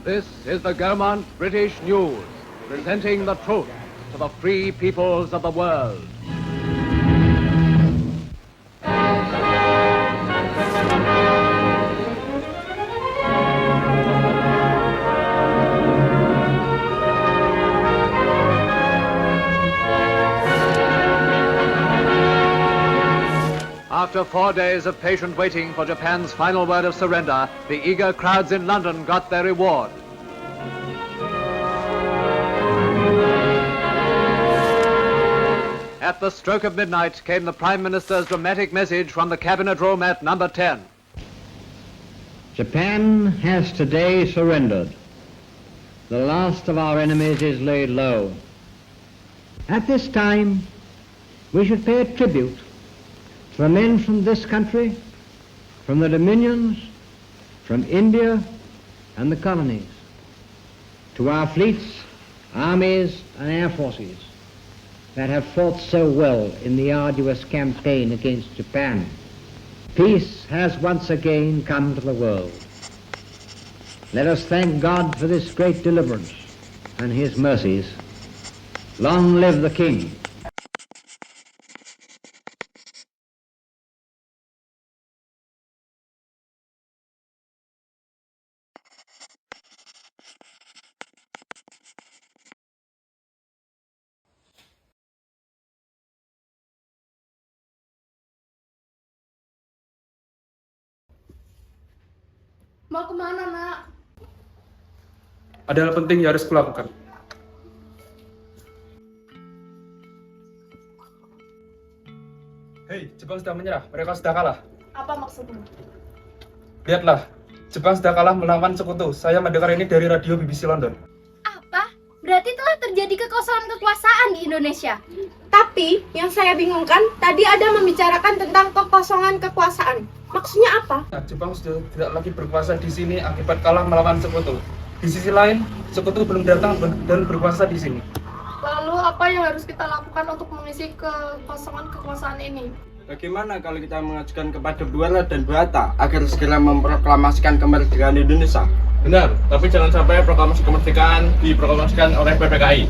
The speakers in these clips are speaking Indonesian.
This is the Gaumont British News, presenting the truth to the free peoples of the world. After 4 days of patient waiting for Japan's final word of surrender, the eager crowds in London got their reward. At the stroke of midnight came the Prime Minister's dramatic message from the Cabinet Room at number 10. Japan has today surrendered. The last of our enemies is laid low. At this time, we should pay a tribute to the men from this country, from the dominions, from India and the colonies, to our fleets, armies and air forces that have fought so well in the arduous campaign against Japan. Peace has once again come to the world. Let us thank God for this great deliverance and his mercies. Long live the King. Mau kemana, Nak? Ada hal penting yang harus kulakukan. Hei, Jepang sudah menyerah. Mereka sudah kalah. Apa maksudmu? Lihatlah, Jepang sudah kalah melawan sekutu. Saya mendengar ini dari radio BBC London. Apa? Berarti telah terjadi kekosongan kekuasaan di Indonesia. Tapi, yang saya bingungkan, tadi ada membicarakan tentang kekosongan kekuasaan. Maksudnya apa? Nah, Jepang sudah tidak lagi berkuasa di sini akibat kalah melawan sekutu. Di sisi lain, sekutu belum datang dan berkuasa di sini. Lalu apa yang harus kita lakukan untuk mengisi kekosongan kekuasaan ini? Bagaimana kalau kita mengajukan kepada Bu Ella dan Bu Hatta agar segera memproklamasikan kemerdekaan Indonesia? Benar, tapi jangan sampai proklamasi kemerdekaan diproklamasikan oleh PPKI.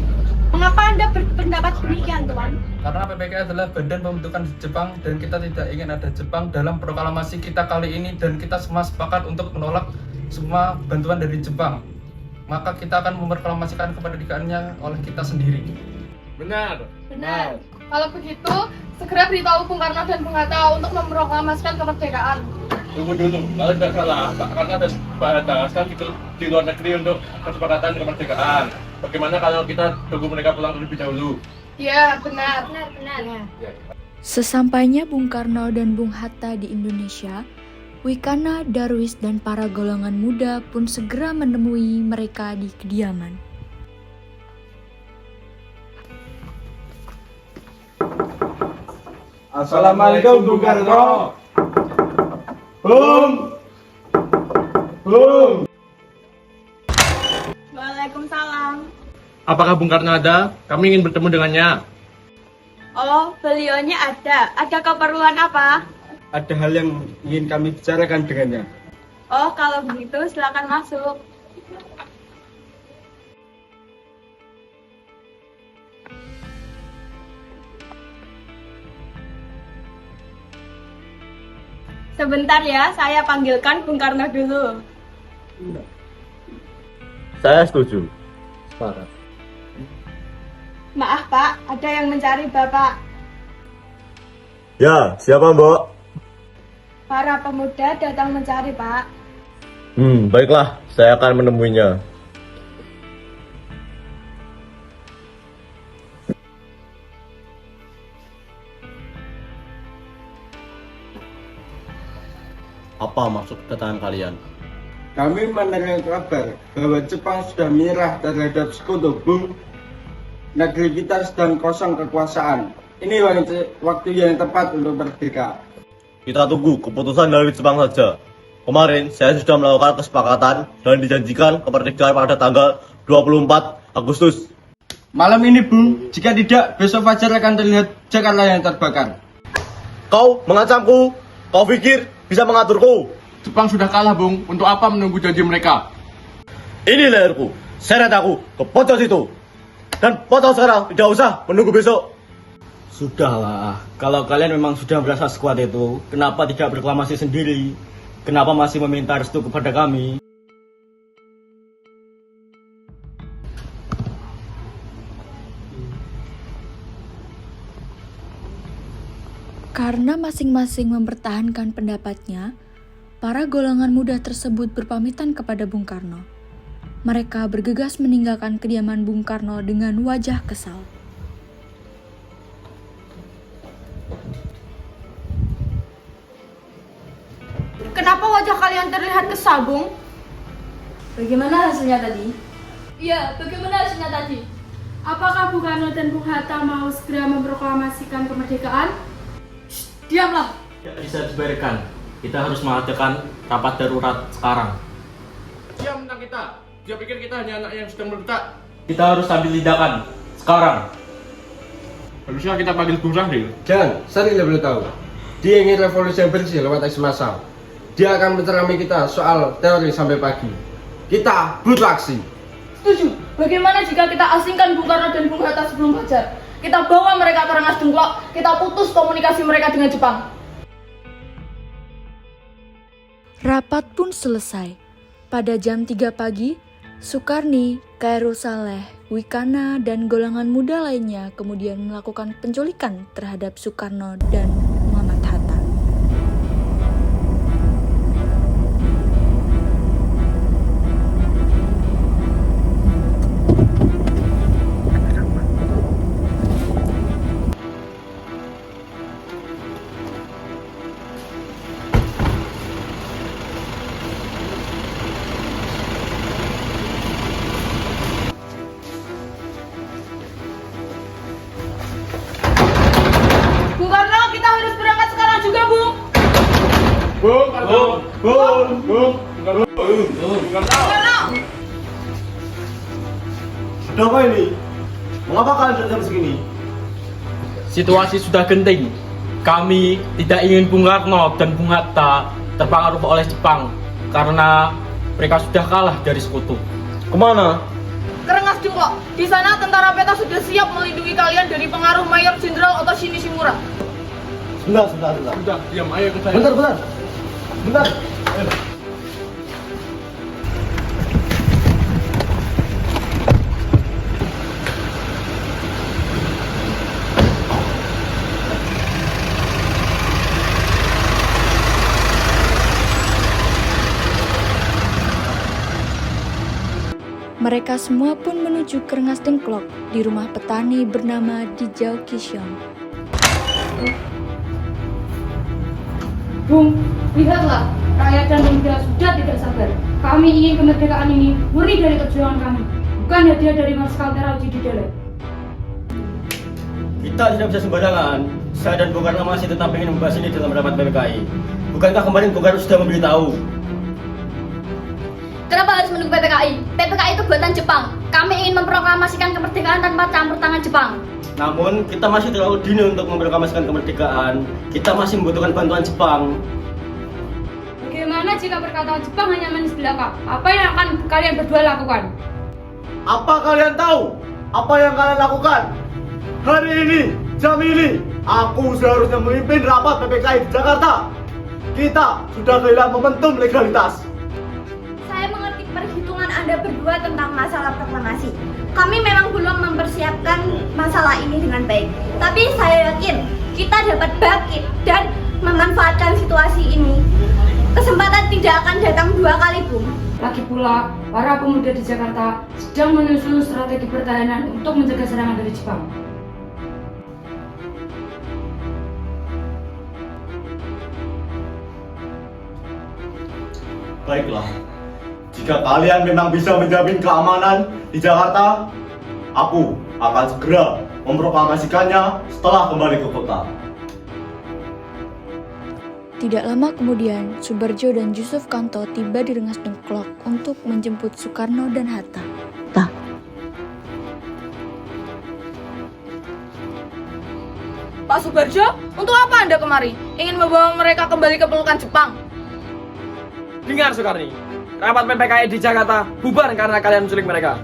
Mengapa Anda berpendapat demikian, Tuan? Karena PPKI adalah badan pembentukan Jepang dan kita tidak ingin ada Jepang dalam proklamasi kita kali ini dan kita semua sepakat untuk menolak semua bantuan dari Jepang. Maka kita akan memproklamasikan kemerdekaannya oleh kita sendiri. Benar. Benar. Kalau begitu, segera beritahu Bung Karno dan Bung Hatta untuk memproklamasikan kemerdekaan. Tunggu dulu, kalau tidak salah, Pak Karno dan Pak Hatta sekarang di luar negeri untuk kesepakatan kemerdekaan. Bagaimana kalau kita tunggu mereka pulang terlebih dahulu? Ya, benar. Benar. Sesampainya Bung Karno dan Bung Hatta di Indonesia, Wikana, Darwis, dan para golongan muda pun segera menemui mereka di kediaman. Assalamualaikum Bung Karno. Bung. Waalaikumsalam. Apakah Bung Karno ada? Kami ingin bertemu dengannya. Oh, beliaunya ada. Ada keperluan apa? Ada hal yang ingin kami bicarakan dengannya. Oh, kalau begitu silakan masuk. Sebentar ya, saya panggilkan Bung Karno dulu. Saya setuju. Maaf Pak, ada yang mencari Bapak. Ya, siapa Mbok? Para pemuda datang mencari Pak. Baiklah, saya akan menemuinya. Apa maksud kedatangan kalian? Kami menerima kabar bahwa Jepang sudah menyerah terhadap sekutu, Bung. Negeri kita sedang kosong kekuasaan. Ini waktu yang tepat untuk merdeka. Kita tunggu keputusan dari Jepang saja. Kemarin saya sudah melakukan kesepakatan dan dijanjikan kemerdekaan pada tanggal 24 Agustus. Malam ini, Bung. Jika tidak, besok fajar akan terlihat Jakarta yang terbakar. Kau mengancamku? Kau pikir bisa mengaturku? Jepang sudah kalah, Bung. Untuk apa menunggu janji mereka? Ini leherku. Seret aku ke pojok situ. Dan potong sekarang, tidak usah menunggu besok. Sudahlah, kalau kalian memang sudah merasa sekuat itu, kenapa tidak berreklamasi sendiri? Kenapa masih meminta restu kepada kami? Karena masing-masing mempertahankan pendapatnya, para golongan muda tersebut berpamitan kepada Bung Karno. Mereka bergegas meninggalkan kediaman Bung Karno dengan wajah kesal. Kenapa wajah kalian terlihat kesal, Bung? Bagaimana hasilnya tadi? Iya, bagaimana hasilnya tadi? Apakah Bung Karno dan Bung Hatta mau segera memproklamasikan kemerdekaan? Diamlah. Tidak bisa dibiarkan. Kita harus mengadakan rapat darurat sekarang. Dia menang kita. Dia pikir kita hanya anak yang sedang meledak. Kita harus ambil tindakan sekarang. Harusnya kita panggil Bung Sahri. Jangan, saya tidak boleh tahu. Dia ingin revolusi yang bersih lewat aksi massal. Dia akan mencerami kita soal teori sampai pagi. Kita butuh aksi. Setuju. Bagaimana jika kita asingkan Bung Karno dan Bung Hatta sebelum fajar? Kita bawa mereka ke Rengas Dengklok, kita putus komunikasi mereka dengan Jepang. Rapat pun selesai. Pada jam 3 pagi, Sukarni, Khairul Saleh, Wikana, dan golongan muda lainnya kemudian melakukan penculikan terhadap Soekarno dan Muhammad Hatta. Bung Karno, kita harus berangkat sekarang juga, Bung. Bung Karno. Bung Karno. Sudah apa ini? Mengapa kalian tidak jam segini? Situasi sudah genting. Kami tidak ingin Bung Karno dan Bung Hatta terpengaruh oleh Jepang karena mereka sudah kalah dari sekutu. Kemana? Ke Rengas Dengklok. Di sana tentara peta sudah siap melindungi kalian dari pengaruh Mayor Jenderal Otoshi Nishimura. Sebentar. Sudah, diam. Ayo ikut saya. Bentar. Mereka semua pun menuju ke Rengas Dengklok di rumah petani bernama Dijau Kisyong. Bung, lihatlah, rakyat dan pemuda sudah tidak sabar. Kami ingin kemerdekaan ini murni dari perjuangan kami, bukan hadiah dari Marskal Terauji di Delhi. Kita tidak bisa sembarangan. Saya dan Bung Karno masih tetap ingin membahas ini dalam rapat PPKI. Bukankah kemarin Bung Karno sudah memberitahu? Kenapa harus menunggu PPKI? PPKI itu buatan Jepang. Kami ingin memproklamasikan kemerdekaan tanpa campur tangan Jepang. Namun, kita masih terlalu dini untuk memproklamasikan kemerdekaan. Kita masih membutuhkan bantuan Jepang. Bagaimana jika perkataan Jepang hanya manis belaka? Apa yang akan kalian berdua lakukan? Apa kalian tahu? Apa yang kalian lakukan? Hari ini, jam ini, aku seharusnya memimpin rapat PPKI di Jakarta. Kita sudah kehilangan momentum legalitas. Saya mengerti perhitungan Anda berdua tentang masalah proklamasi. Kami memang belum mempersiapkan masalah ini dengan baik. Tapi saya yakin kita dapat bangkit dan memanfaatkan situasi ini. Kesempatan tidak akan datang 2 kali, Bung. Lagi pula, para pemuda di Jakarta sedang menyusun strategi pertahanan untuk mencegah serangan dari Jepang. Baiklah, jika kalian memang bisa menjamin keamanan di Jakarta, aku akan segera memproklamasikannya setelah kembali ke kota. Tidak lama kemudian, Subarjo dan Yusuf Kanto tiba di Rengas Dengklok untuk menjemput Soekarno dan Hatta. Pak Subarjo, untuk apa Anda kemari? Ingin membawa mereka kembali ke pelukan Jepang? Dengar Soekarni, rapat PPKI di Jakarta bubar karena kalian menculik mereka.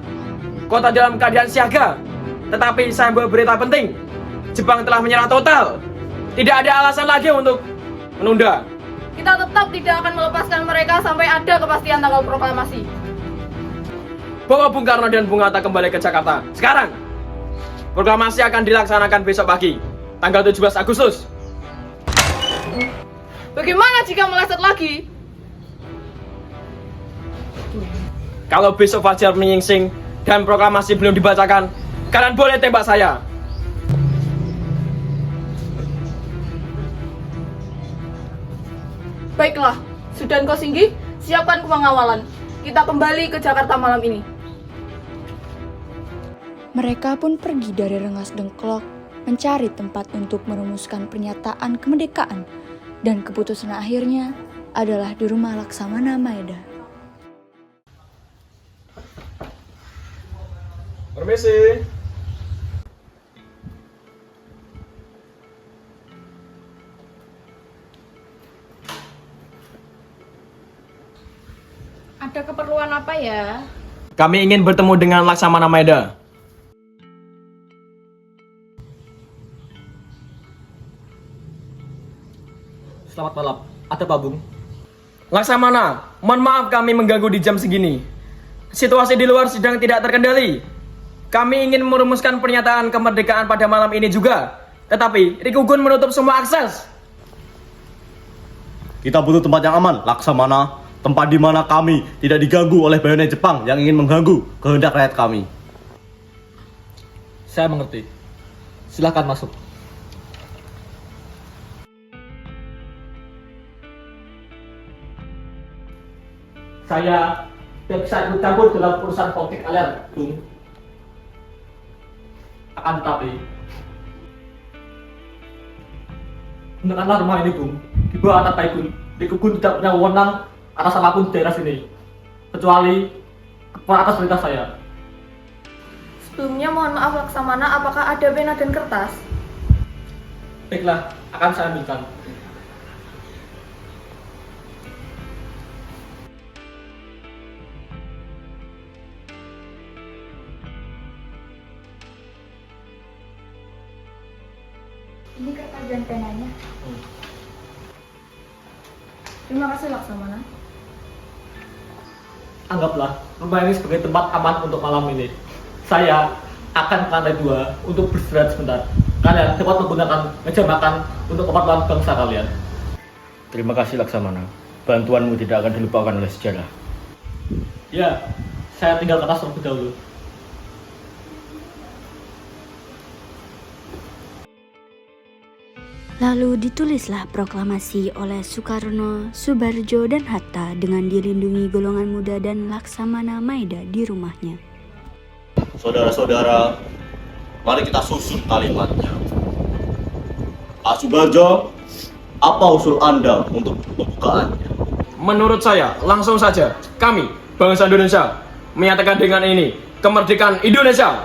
Kota dalam keadaan siaga, tetapi saya membawa berita penting. Jepang telah menyerah total. Tidak ada alasan lagi untuk menunda. Kita tetap tidak akan melepaskan mereka sampai ada kepastian tanggal proklamasi. Bawa Bung Karno dan Bung Hatta kembali ke Jakarta. Sekarang, proklamasi akan dilaksanakan besok pagi, tanggal 17 Agustus. Bagaimana jika meleset lagi? Kalau besok fajar menyingsing dan proklamasi belum dibacakan, kalian boleh tembak saya. Baiklah, Sudan Kosinggi, siapkan pengawalan. Kita kembali ke Jakarta malam ini. Mereka pun pergi dari Rengas Dengklok, mencari tempat untuk merumuskan pernyataan kemerdekaan, dan keputusan akhirnya adalah di rumah Laksamana Maeda. Permisi. Ada keperluan apa ya? Kami ingin bertemu dengan Laksamana Maeda. Selamat malam. Ada Pak Bung? Laksamana, mohon maaf kami mengganggu di jam segini. Situasi di luar sedang tidak terkendali. Kami ingin merumuskan pernyataan kemerdekaan pada malam ini juga. Tetapi Rikugun menutup semua akses. Kita butuh tempat yang aman, Laksamana. Tempat di mana kami tidak diganggu oleh bayonet Jepang yang ingin mengganggu kehendak rakyat kami. Saya mengerti. Silakan masuk. Saya tidak bisa ikut campur dalam urusan politik kalian, Bung. Akan tetapi, gunakanlah rumah ini, Bung. Di bawah atap Taikun, Rikugun tidak punya wewenang atas apapun daerah sini, kecuali atas perintah saya. Sebelumnya mohon maaf Laksamana, apakah ada pena dan kertas? Baiklah, akan saya ambilkan. Ini kertas dan penanya. Terima kasih Laksamana. Anggaplah rumah ini sebagai tempat aman untuk malam ini. Saya akan ke lantai 2 untuk beristirahat sebentar. Kalian dapat menggunakan meja makan untuk keperluan bangsa kalian. Terima kasih Laksamana. Bantuanmu tidak akan dilupakan oleh sejarah. Ya, saya tinggal ke atas terlebih dahulu. Lalu ditulislah proklamasi oleh Soekarno, Soebarjo, dan Hatta dengan dilindungi golongan muda dan Laksamana Maeda di rumahnya. Saudara-saudara, mari kita susun kalimatnya. Pak Soebarjo, apa usul Anda untuk pembukaannya? Menurut saya, langsung saja kami, bangsa Indonesia, menyatakan dengan ini kemerdekaan Indonesia.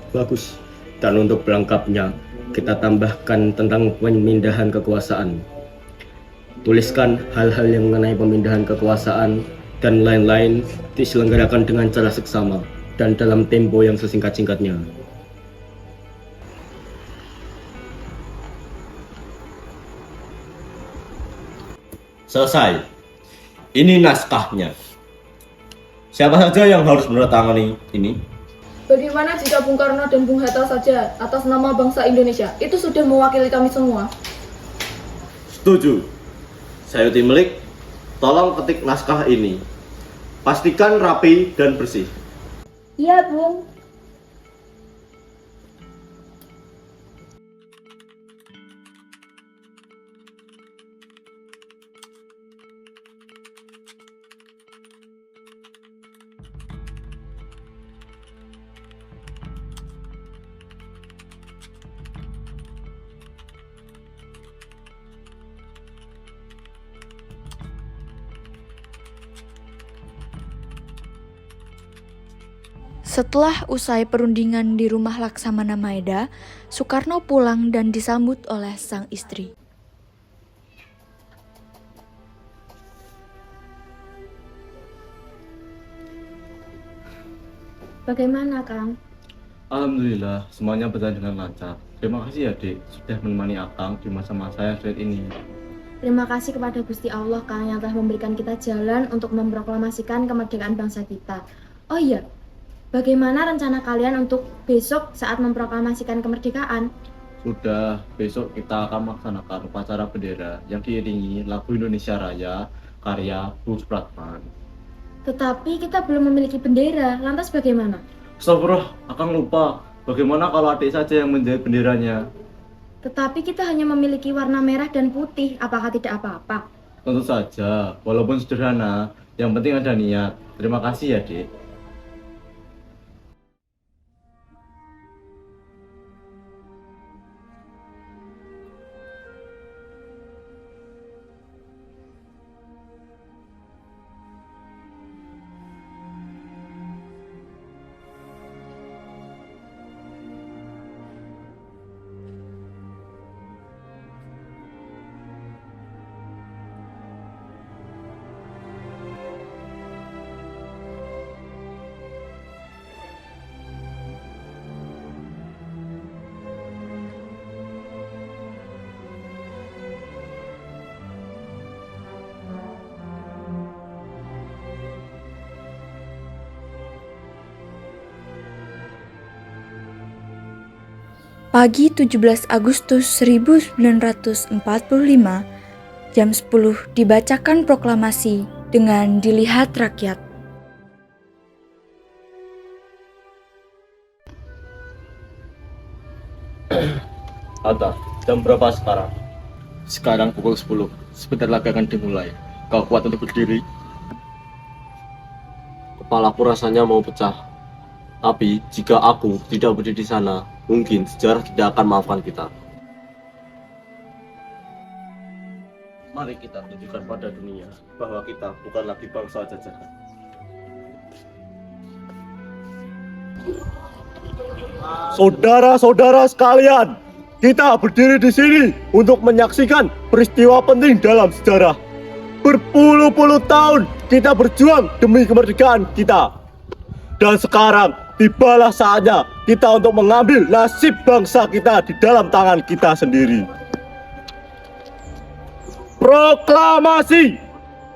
Bagus. Dan untuk pelengkapnya, kita tambahkan tentang pemindahan kekuasaan. Tuliskan hal-hal yang mengenai pemindahan kekuasaan dan lain-lain diselenggarakan dengan cara seksama dan dalam tempo yang sesingkat-singkatnya. Selesai. Ini naskahnya. Siapa saja yang harus menandatangani ini? Bagaimana jika Bung Karno dan Bung Hatta saja atas nama bangsa Indonesia? Itu sudah mewakili kami semua. Setuju. Sayuti Melik, tolong ketik naskah ini. Pastikan rapi dan bersih. Iya, Bung. Setelah usai perundingan di rumah Laksamana Maeda, Soekarno pulang dan disambut oleh sang istri. Bagaimana, Kang? Alhamdulillah, semuanya berjalan dengan lancar. Terima kasih ya, Dek, sudah menemani Akang di masa-masa yang sulit ini. Terima kasih kepada Gusti Allah, Kang, yang telah memberikan kita jalan untuk memproklamasikan kemerdekaan bangsa kita. Oh iya, bagaimana rencana kalian untuk besok saat memproklamasikan kemerdekaan? Sudah, besok kita akan melaksanakan upacara bendera yang diiringi lagu Indonesia Raya karya Bu Supratman. Tetapi kita belum memiliki bendera, lantas bagaimana? Astagfirullah, Akang lupa. Bagaimana kalau adik saja yang menjahit benderanya? Tetapi kita hanya memiliki warna merah dan putih, apakah tidak apa-apa? Tentu saja, walaupun sederhana, yang penting ada niat. Terima kasih ya, Dek. Pagi 17 Agustus 1945, jam 10 dibacakan proklamasi dengan dilihat rakyat. Hatta, jam berapa sekarang? Sekarang pukul 10. Sebentar lagi akan dimulai. Kau kuat untuk berdiri? Kepalaku rasanya mau pecah. Tapi jika aku tidak berdiri di sana, mungkin sejarah tidak akan maafkan kita. Mari kita tunjukkan pada dunia bahwa kita bukan lagi bangsa jajahan. Saudara-saudara sekalian, kita berdiri di sini untuk menyaksikan peristiwa penting dalam sejarah. Berpuluh-puluh tahun kita berjuang demi kemerdekaan kita. Dan sekarang tibalah saatnya kita untuk mengambil nasib bangsa kita di dalam tangan kita sendiri. Proklamasi!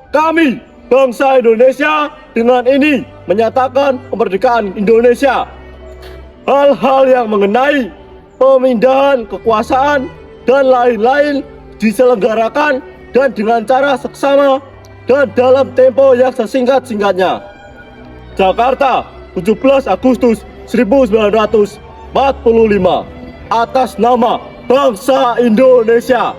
Kami, bangsa Indonesia, dengan ini menyatakan kemerdekaan Indonesia. Hal-hal yang mengenai pemindahan kekuasaan dan lain-lain diselenggarakan dan dengan cara seksama dan dalam tempo yang sesingkat-singkatnya. Jakarta, 17 Agustus 1945, atas nama bangsa Indonesia.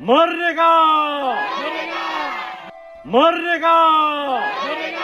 Merdeka! Merdeka! Merdeka! Merdeka!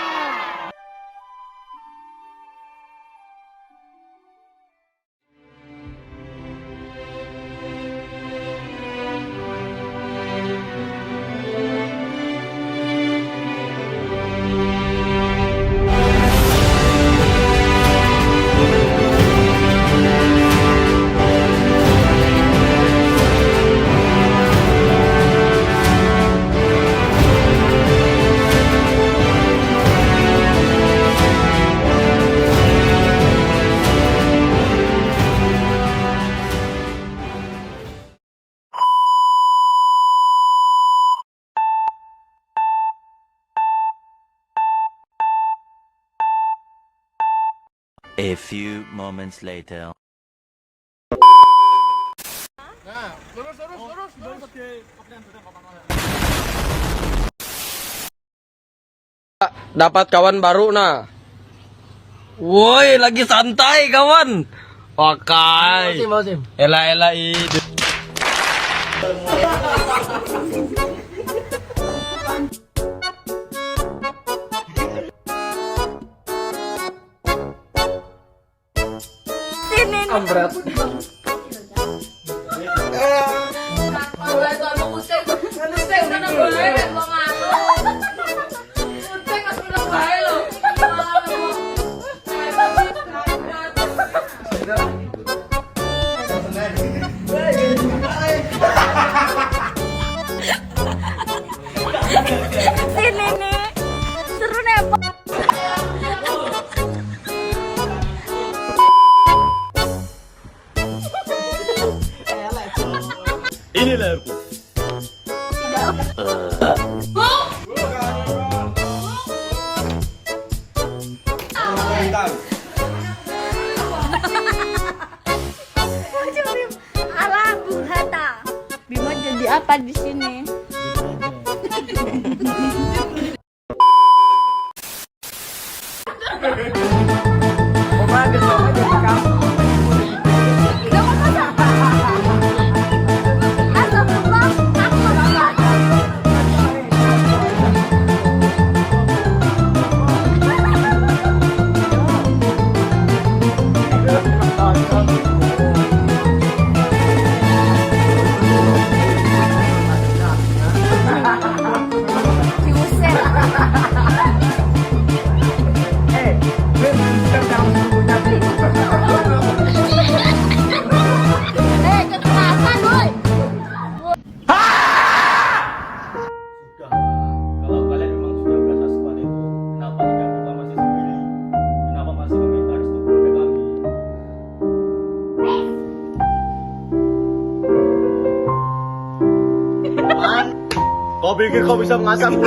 A few moments later. Dapat kawan baru nah. Woi, lagi santai kawan. Pakai. Ela itu. Sini. Ambrat. Sini nih. Seru nih apa? Inilah aku. Alah, Bung Hatta. Bima jadi apa di sini? Kalau kalian memang sudah berasa sekuat itu, kenapa tidak berproklamasi sendiri? Kenapa masih meminta restu kepada kami? Kau pikir kau bisa mengasamku?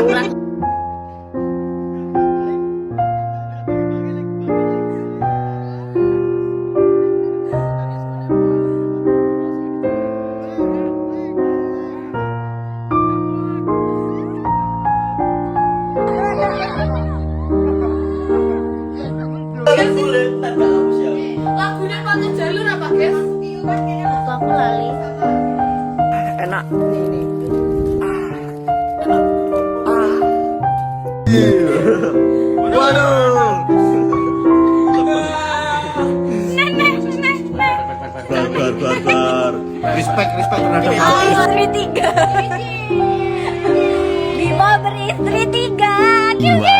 Lagunya patut jalur apa, guys? Waktu aku lali. Enak. Waduh. Bar. Respect terhadap Istri 3. Bima beristri 3.